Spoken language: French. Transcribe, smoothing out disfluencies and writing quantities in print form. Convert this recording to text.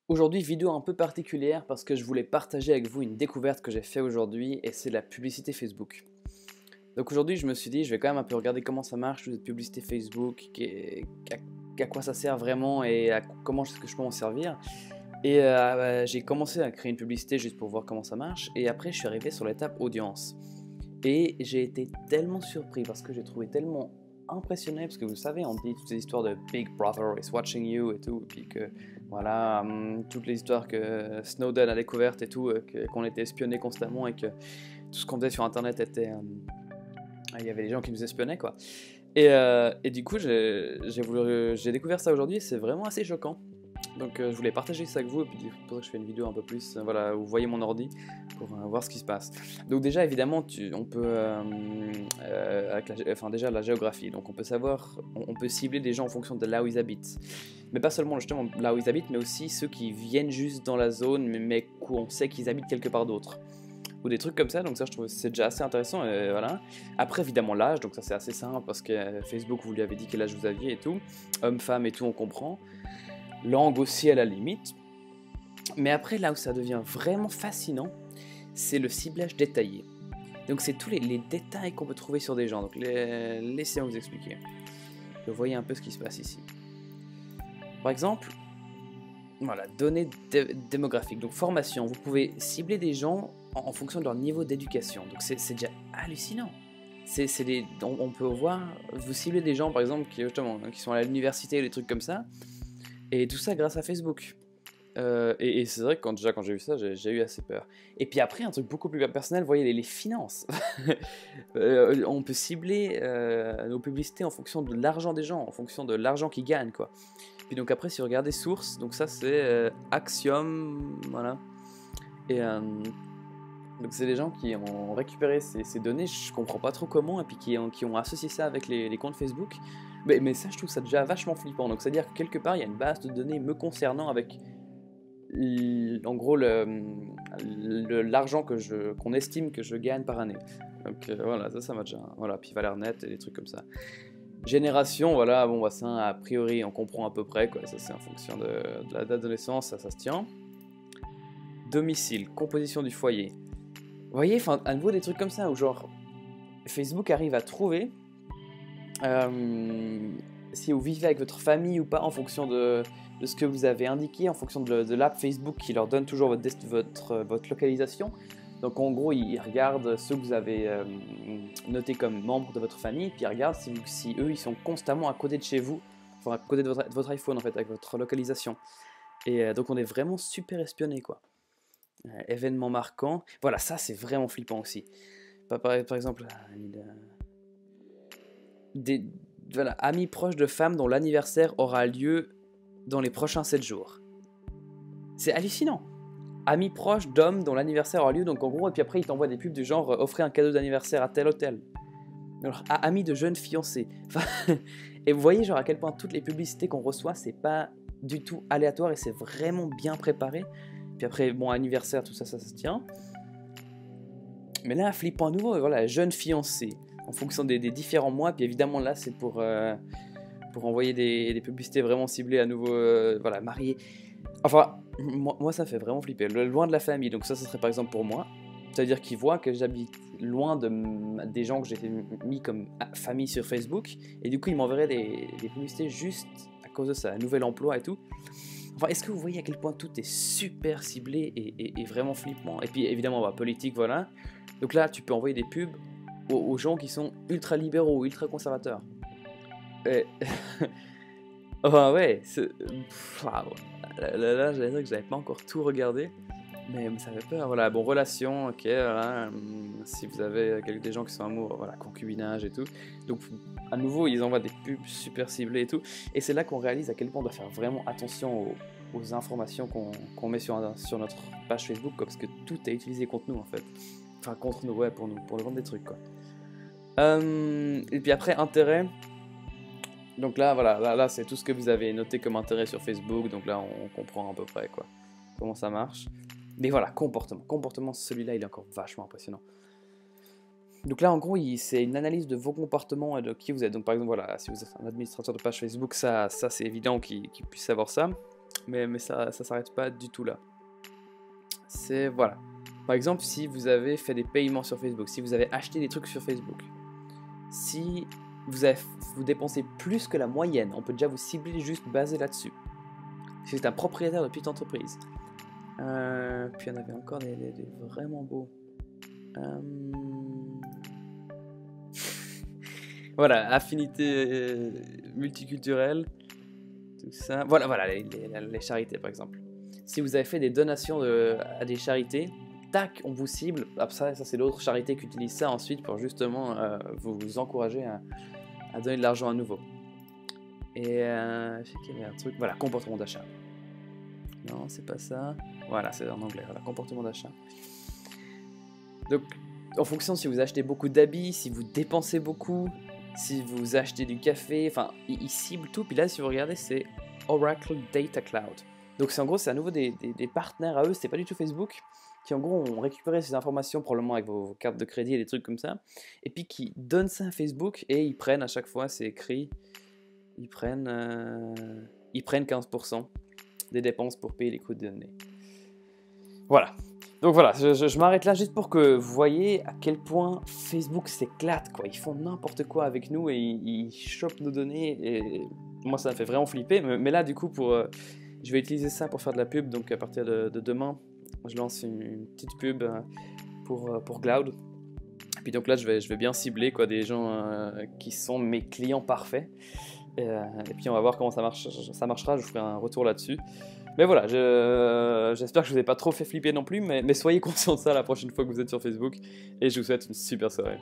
Aujourd'hui, vidéo un peu particulière parce que je voulais partager avec vous une découverte que j'ai fait aujourd'hui et c'est la publicité Facebook. Donc aujourd'hui, je me suis dit, je vais quand même un peu regarder comment ça marche, toute cette publicité Facebook, à quoi ça sert vraiment et comment est-ce que je peux m'en servir. Et j'ai commencé à créer une publicité juste pour voir comment ça marche et après, je suis arrivé sur l'étape audience. Et j'ai été tellement surpris parce que j'ai trouvé tellement impressionné, parce que vous savez, on dit toutes ces histoires de Big Brother is watching you et tout, et puis que voilà, toutes les histoires que Snowden a découvertes et tout, qu'on était espionné constamment et que tout ce qu'on faisait sur Internet était, il y avait des gens qui nous espionnaient quoi. Et du coup, j'ai découvert ça aujourd'hui, et c'est vraiment assez choquant. Donc je voulais partager ça avec vous, et puis c'est pour ça que je fais une vidéo un peu plus, voilà, où vous voyez mon ordi, pour voir ce qui se passe. Donc déjà, évidemment, on peut, enfin déjà la géographie, donc on peut savoir, on peut cibler des gens en fonction de là où ils habitent. Mais pas seulement justement là où ils habitent, mais aussi ceux qui viennent juste dans la zone, mais qu'on sait qu'ils habitent quelque part d'autre. Ou des trucs comme ça, donc ça je trouve c'est déjà assez intéressant, voilà. Après évidemment l'âge, donc ça c'est assez simple parce que Facebook vous lui avez dit quel âge vous aviez et tout, homme, femme et tout on comprend, langue aussi à la limite, mais après là où ça devient vraiment fascinant, c'est le ciblage détaillé. Donc c'est tous les détails qu'on peut trouver sur des gens, donc laissez-moi vous expliquer. Vous voyez un peu ce qui se passe ici. Par exemple, voilà, données démographiques, donc formation, vous pouvez cibler des gens en fonction de leur niveau d'éducation, donc c'est déjà hallucinant. On peut voir, vous ciblez des gens par exemple qui, justement, qui sont à l'université, des trucs comme ça, et tout ça grâce à Facebook. Et c'est vrai que quand j'ai vu ça, j'ai eu assez peur. Et puis après, un truc beaucoup plus personnel, vous voyez les finances. On peut cibler nos publicités en fonction de l'argent des gens, en fonction de l'argent qu'ils gagnent, quoi. Puis donc après, si vous regardez sources, donc ça c'est Axiom, voilà. Et donc c'est des gens qui ont récupéré ces données, je comprends pas trop comment, et puis qui ont associé ça avec les comptes Facebook. Mais ça, je trouve ça déjà vachement flippant. Donc c'est-à-dire que quelque part, il y a une base de données me concernant avec en gros l'argent qu'on estime que je gagne par année. Donc voilà, ça m'a déjà, voilà, puis valeur nette et des trucs comme ça. Génération, voilà, bon bah ça a priori on comprend à peu près quoi, ça c'est en fonction de la date de naissance, ça se tient. Domicile, composition du foyer. Vous voyez, enfin à nouveau des trucs comme ça où genre Facebook arrive à trouver si vous vivez avec votre famille ou pas en fonction de ce que vous avez indiqué, en fonction de l'app Facebook qui leur donne toujours votre localisation. Donc en gros, ils regardent ceux que vous avez notés comme membres de votre famille, puis ils regardent si eux ils sont constamment à côté de chez vous, enfin à côté de votre iPhone en fait, avec votre localisation. Et donc on est vraiment super espionné quoi. Événement marquant, voilà, ça c'est vraiment flippant aussi. Par exemple, des, voilà, amis proches de femmes dont l'anniversaire aura lieu dans les prochains 7 jours. C'est hallucinant. Amis proches d'hommes dont l'anniversaire aura lieu, donc en gros, et puis après, ils t'envoient des pubs du genre offrez un cadeau d'anniversaire à tel hôtel. Alors, amis de jeunes fiancés. Enfin, et vous voyez, genre, à quel point toutes les publicités qu'on reçoit, c'est pas du tout aléatoire et c'est vraiment bien préparé. Puis après, bon, anniversaire, tout ça, ça se tient. Mais là, flippant à nouveau, voilà, jeunes fiancés, en fonction des différents mois, puis évidemment, là, c'est pour envoyer des publicités vraiment ciblées à nouveau, voilà, mariés. Enfin, moi, ça fait vraiment flipper. Loin de la famille, donc ça serait par exemple pour moi. C'est-à-dire qu'ils voient que j'habite loin des gens que j'ai mis comme famille sur Facebook, et du coup, ils m'enverraient des publicités juste à cause de ça, un nouvel emploi et tout. Enfin, est-ce que vous voyez à quel point tout est super ciblé et vraiment flippant? Et puis évidemment, bah, politique, voilà. Donc là, tu peux envoyer des pubs aux gens qui sont ultra libéraux, ultra conservateurs. Et... enfin, ouais, là, j'allais dire que j'avais pas encore tout regardé, mais ça fait peur. Voilà, bon, relation, ok, voilà, si vous avez des gens qui sont amoureux, voilà, concubinage et tout. Donc, à nouveau, ils envoient des pubs super ciblées et tout. Et c'est là qu'on réalise à quel point on doit faire vraiment attention aux informations qu'on met sur notre page Facebook, quoi, parce que tout est utilisé contre nous, en fait. Enfin, contre nous, ouais, pour nous vendre des trucs, quoi. Et puis après, intérêt. Donc là, voilà, là c'est tout ce que vous avez noté comme intérêt sur Facebook, donc là on comprend à peu près quoi, comment ça marche. Mais voilà, comportement, celui-là il est encore vachement impressionnant. Donc là en gros, c'est une analyse de vos comportements et de qui vous êtes. Donc par exemple, voilà, si vous êtes un administrateur de page Facebook, ça c'est évident qu'il puisse savoir ça. mais ça s'arrête pas du tout là. C'est, voilà. Par exemple, si vous avez fait des paiements sur Facebook, si vous avez acheté des trucs sur Facebook, si vous dépensez plus que la moyenne, on peut déjà vous cibler juste basé là-dessus. Si vous êtes un propriétaire de petite entreprise. Puis il y en avait encore des vraiment beaux. Voilà, affinité multiculturelle, tout ça. Voilà les charités par exemple. Si vous avez fait des donations à des charités, tac, on vous cible. Ça c'est d'autres charités qui utilisent ça ensuite pour justement vous encourager à donner de l'argent à nouveau. Et je sais qu'il y avait un truc, voilà, comportement d'achat. Non, c'est pas ça. Voilà, c'est en anglais, voilà, comportement d'achat. Donc, en fonction si vous achetez beaucoup d'habits, si vous dépensez beaucoup, si vous achetez du café, enfin, ils ciblent tout. Puis là, si vous regardez, c'est Oracle Data Cloud. Donc, c'est en gros, c'est à nouveau des partenaires à eux, c'est pas du tout Facebook, qui en gros ont récupéré ces informations, probablement avec vos cartes de crédit et des trucs comme ça, et puis qui donnent ça à Facebook, et ils prennent à chaque fois, c'est écrit, ils prennent 15% des dépenses pour payer les coûts de données. Voilà. Donc voilà, je m'arrête là juste pour que vous voyez à quel point Facebook s'éclate, quoi. Ils font n'importe quoi avec nous et ils chopent nos données. Et moi, ça me fait vraiment flipper. Mais là, du coup, je vais utiliser ça pour faire de la pub. Donc à partir de demain, je lance une petite pub pour Cloud. Et puis donc là, je vais bien cibler quoi, des gens qui sont mes clients parfaits. Et puis on va voir comment ça marchera. Je vous ferai un retour là-dessus. Mais voilà, j'espère que je vous ai pas trop fait flipper non plus, mais soyez conscients de ça la prochaine fois que vous êtes sur Facebook, et je vous souhaite une super soirée.